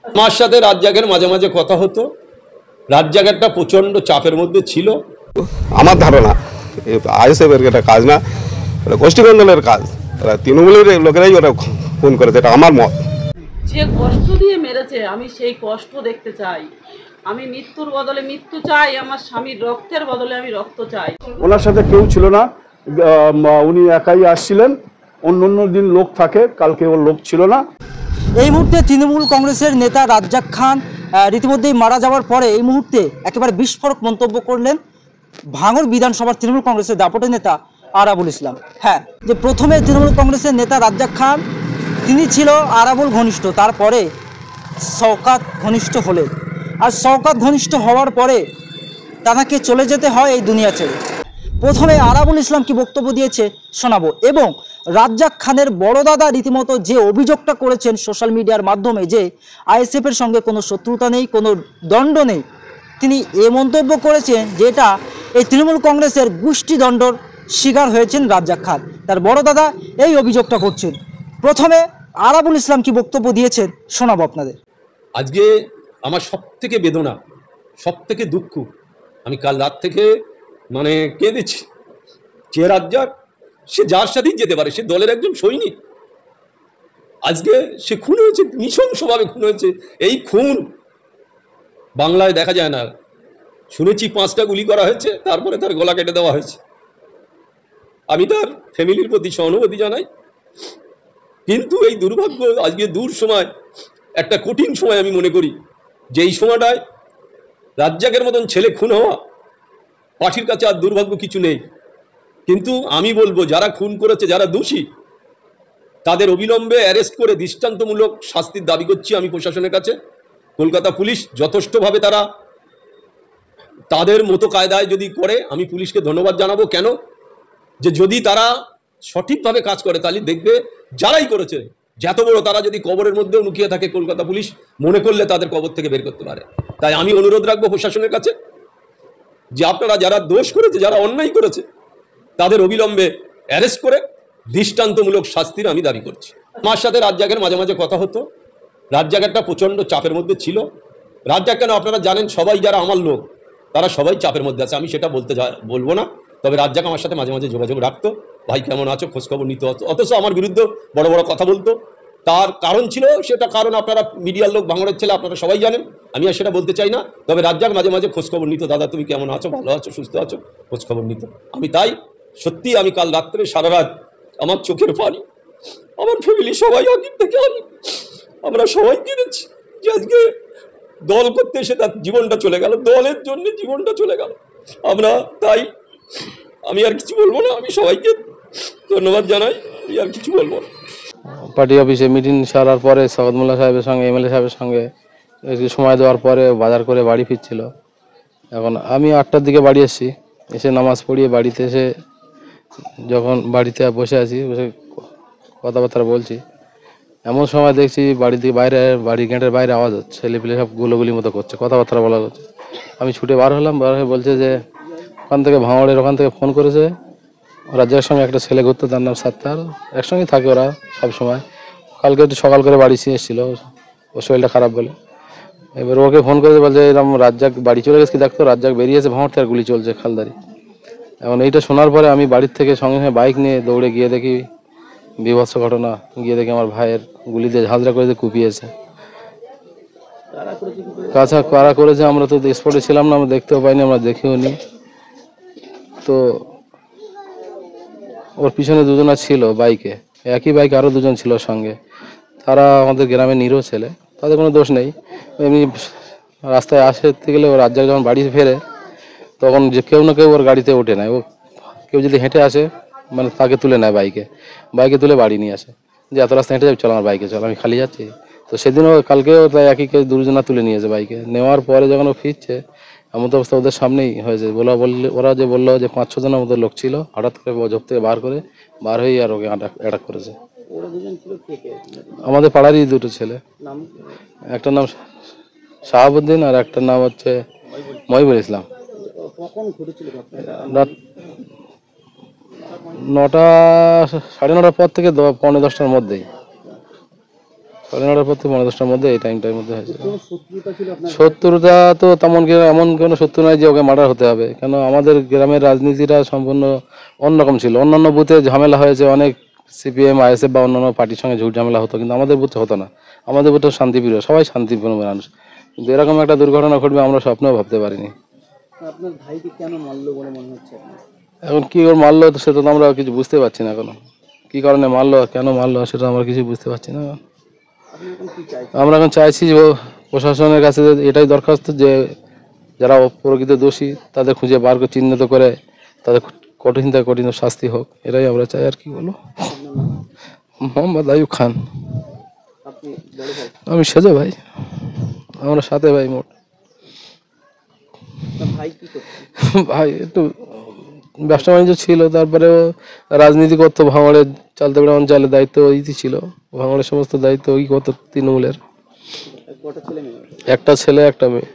আমার সাথে রাজ্জাকের মাঝে মাঝে কথা হতো। রাজ্জাক একটা প্রচন্ড চাপের মধ্যে ছিল। আমার ধারণা আইএসএফ এর একটা কাজ না, গোষ্ঠী কন্দলের কাজ। তৃণমূলের লোকেরাই ওরা খুন করেছে, এটা আমার মত। যে কষ্ট দিয়ে মেরেছে আমি সেই কষ্ট দেখতে চাই। আমি মৃত্যুর বদলে মৃত্যু চাই, আমার স্বামীর রক্তের বদলে আমি রক্ত চাই। ওনার সাথে কেউ ছিল না, উনি একাই আসছিলেন। অন্য দিন লোক থাকে, কালকে ওর লোক ছিল না। এই মুহূর্তে তৃণমূল কংগ্রেসের নেতা রাজ্জাক খান রীতিমধ্যেই মারা যাওয়ার পরে এই মুহূর্তে একেবারে বিস্ফোরক মন্তব্য করলেন ভাঙড় বিধানসভার তৃণমূল কংগ্রেসের দাপটে নেতা আরাবুল ইসলাম। হ্যাঁ, যে প্রথমে তৃণমূল কংগ্রেসের নেতা রাজ্জাক খান তিনি ছিল আরাবুল ঘনিষ্ঠ, তারপরে শওকত ঘনিষ্ঠ হলেন। আর শওকত ঘনিষ্ঠ হওয়ার পরে তাকে চলে যেতে হয় এই দুনিয়া ছেড়ে। প্রথমে আরাবুল ইসলাম কি বক্তব্য দিয়েছে শোনাবো, এবং রাজ্জাক খানের বড় দাদা রীতিমতো যে অভিযোগটা করেছেন সোশ্যাল মিডিয়ার মাধ্যমে যে আইএসএফের সঙ্গে কোনো শত্রুতা নেই, কোনো দ্বন্দ্ব নেই, তিনি এ মন্তব্য করেছেন যেটা এই তৃণমূল কংগ্রেসের গোষ্ঠীদ্বন্দ্বর শিকার হয়েছেন রাজ্জাক খান। তার বড় দাদা এই অভিযোগটা করছেন। প্রথমে আরাবুল ইসলাম কি বক্তব্য দিয়েছেন শোনাবো আপনাদের। আজকে আমার সব থেকে বেদনা, সব থেকে দুঃখ, আমি কাল রাত থেকে কেঁদেছি। যে রাজ্জাক, সে যার সাথেই যেতে পারে, সে দলের একজন সৈনিক, আজকে সে খুন হয়েছে, নৃশংসভাবে খুন হয়েছে। এই খুন বাংলায় দেখা যায় না। শুনেছি 5টা গুলি করা হয়েছে, তারপরে তার গলা কেটে দেওয়া হয়েছে। আমি তার ফ্যামিলির প্রতি সহানুভূতি জানাই, কিন্তু এই দুর্ভাগ্য আজকে দূর সময়, একটা কঠিন সময় আমি মনে করি যে এই সময়টায় রাজ্জাকের মতন ছেলে খুন হওয়া, পার্টির কাছে আর দুর্ভাগ্য কিছু নেই। কিন্তু আমি বলবো, যারা খুন করেছে, যারা দোষী, তাদের অবিলম্বে অ্যারেস্ট করে দৃষ্টান্তমূলক শাস্তির দাবি করছি আমি প্রশাসনের কাছে। কলকাতা পুলিশ যথেষ্টভাবে তারা তাদের মতো কায়দায় যদি করে, আমি পুলিশকে ধন্যবাদ জানাবো। কেন যে যদি তারা সঠিকভাবে কাজ করে, তাহলে দেখবে যারাই করেছে, যত বড় তারা যদি কবরের মধ্যেও লুকিয়ে থাকে, কলকাতা পুলিশ মনে করলে তাদের কবর থেকে বের করতে পারে। তাই আমি অনুরোধ রাখবো প্রশাসনের কাছে যে আপনারা যারা দোষ করেছে, যারা অন্যায় করেছে, তাদের অবিলম্বে অ্যারেস্ট করে দৃষ্টান্তমূলক শাস্তির আমি দাবি করছি। আমার সাথে রাজ্জাকের মাঝে মাঝে কথা হতো। রাজ্জাক একটা প্রচণ্ড চাপের মধ্যে ছিল। রাজ্জাক কেন আপনারা জানেন, সবাই যারা আমার লোক তারা সবাই চাপের মধ্যে আছে, আমি সেটা বলবো না। তবে রাজ্জাক আমার সাথে মাঝে মাঝে যোগাযোগ রাখতো, ভাই কেমন আছো, খোঁজখবর নিতে হতো। অথচ আমার বিরুদ্ধে বড় বড় কথা বলতো। তার কারণ ছিল, সেটা কারণ আপনারা মিডিয়ার লোক, ভাঙড়ের ছেলে, আপনারা সবাই জানেন, আমি আর সেটা বলতে চাই না। তবে রাজ্জাক মাঝে মাঝে খোঁজখবর নিত, দাদা তুমি কেমন আছো, ভালো আছো, সুস্থ আছো, খোঁজখবর নিত। আমি তাই সত্যি, আমি কাল রাত্রে সারা রাত আমার চোখের পানি, আমার ফ্যামিলি সবাই আগের থেকে আমরা সবাই কিনেছি যে আজকে দল করতে এসে তার জীবনটা চলে গেল, দলের জন্য জীবনটা চলে গেল। আমরা তাই, আমি আর কিছু বলবো না। আমি সবাইকে ধন্যবাদ জানাই, আমি আর কিছু বলবো না। পার্টি অফিসে মিটিং সারার পরে শওকত মোল্লা সাহেবের সঙ্গে, এমএলএ সাহেবের সঙ্গে একটু সময় দেওয়ার পরে বাজার করে বাড়ি ফিরছিল। এখন আমি 8টার দিকে বাড়ি এসেছি, এসে নামাজ পড়িয়ে বাড়িতে এসে যখন বাড়িতে বসে আছি, বসে কথাবার্তা বলছি, এমন সময় দেখছি বাড়ি থেকে বাইরে, বাড়ি গেটের বাইরে আওয়াজ হচ্ছে, ছেলেপিলে সব গুলোগুলির মতো করছে, কথাবার্তা বলা হচ্ছে। আমি ছুটে বার হলাম, বার হয়ে বলছে যে ওখান থেকে ভাঙড়ের ওখান থেকে ফোন করেছে, রাজ্জাকের সঙ্গে একটা ছেলে ঘুরতো, তার নাম সাত্তার, একসঙ্গে থাকে ওরা সব সময়। কালকে একটু সকাল করে বাড়ি এসেছিল, ওর শরীরটা খারাপ বলে। এবার ওকে ফোন করে বলছে এরকম রাজ্জাক বাড়ি চলে গেছে, দেখতো রাজ্জাক বেরিয়েছে ভাঙড় থেকে, আর গুলি চলছে খালদারি। এখন এইটা শোনার পরে আমি বাড়ির থেকে সঙ্গে সঙ্গে বাইক নিয়ে দৌড়ে গিয়ে দেখি বিভৎস ঘটনা। গিয়ে দেখি আমার ভাইয়ের গুলি দিয়ে ঝাঁঝরা করে কুপিয়েছে। কারা করেছে আমরা তো স্পটে ছিলাম না, আমরা দেখতেও পাইনি, আমরা দেখিও নি। তো ওর পিছনে দুজনা ছিল বাইকে, একই বাইকে আরও দুজন ছিল সঙ্গে। তারা আমাদের গ্রামের নিরীহ ছেলে, তাদের কোনো দোষ নেই। এমনি রাস্তায় আসতে গেলে ও রাজ্জাক যখন বাড়ি ফেরে, তখন যে কেউ না কেউ ওর গাড়িতে ওঠে নেয়। ও কেউ যদি হেঁটে আসে, তাকে তুলে নেয়, বাইকে তুলে বাড়ি নিয়ে আসে, যে এত রাস্তা হেঁটে যাবে, চল আমার বাইকে চল, আমি খালি যাচ্ছি। তো সেদিনও কালকেও তাই একই কেউ দুজনা তুলে নিয়েছে বাইকে। নেওয়ার পরে যখন ও ফিরছে, এমন তো অবস্থা ওদের সামনেই হয়েছে। ওরা যে বললো যে 5-6 জনের মতো লোক ছিল, হঠাৎ করে ঝোপ থেকে বার হয়ে আর ওকে অ্যাটাক করেছে। আমাদের পাড়ারই দুটো ছেলে, একটার নাম শাহাবুদ্দিন আর একটার নাম হচ্ছে মহিবুল ইসলাম। রাত 9টা, 9:30 পর থেকে 9:45-10টার মধ্যেই। 9:30 পর থেকে 10:30টার মধ্যে এই টাইমটার মধ্যে হয়েছে। কোনো শত্রুতা ছিল আপনার? শত্রুতা তো তেমন এমন কোনো শত্রু নয় যে ওকে মার্ডার হতে হবে, কেন আমাদের গ্রামের রাজনীতিটা সম্পূর্ণ অন্যরকম ছিল। অন্যান্য বুথে ঝামেলা হয়েছে, অনেক সিপিএম আইএসএফ বা অন্যান্য পার্টির সঙ্গে ঝুট ঝামেলা হতো, কিন্তু আমাদের বুথে হতো না। আমাদের বুথে শান্তিপ্রিয়, সবাই শান্তিপূর্ণ মানুষ, কিন্তু এরকম একটা দুর্ঘটনা ঘটবে আমরা স্বপ্নেও ভাবতে পারিনি। আপনার ভাইকে কেন মারলো বলে মনে হচ্ছে আপনার? এখন কি ওর মারলো সেটা তো আমরা কিছু বুঝতে পারছি না এখনো, কি কারণে মারলো, কেন মারলো সেটা আমরা কিছু বুঝতে পারছি না। আপনি এখন কি চাইছেন? আমরা এখন চাইছি যে প্রশাসনের কাছে এটাই দরখাস্ত যে যারা প্রকৃত দোষী তাদের খুঁজে বার করে চিহ্নিত করে তাদের কঠিন থেকে কঠিন শাস্তি হোক, এটাই আমরা চাই। আর কি বলবো। মোহাম্মদ আইয়ুব খান। আপনি বড় ভাই? আমি সেজো ভাই, আমরা সাথে ভাই মোট। আপনার ভাই কি করছে? ভাই একটু ব্যবসা বাণিজ্য ছিল, তারপরেও রাজনীতি করতো। ভাঙড়ের চালতেপাড়া অঞ্চলের দায়িত্ব ওই ছিল, ভাঙড়ের সমস্ত দায়িত্ব ওই করতো তৃণমূলের। কটা ছেলে মেয়ে? একটা ছেলে একটা মেয়ে।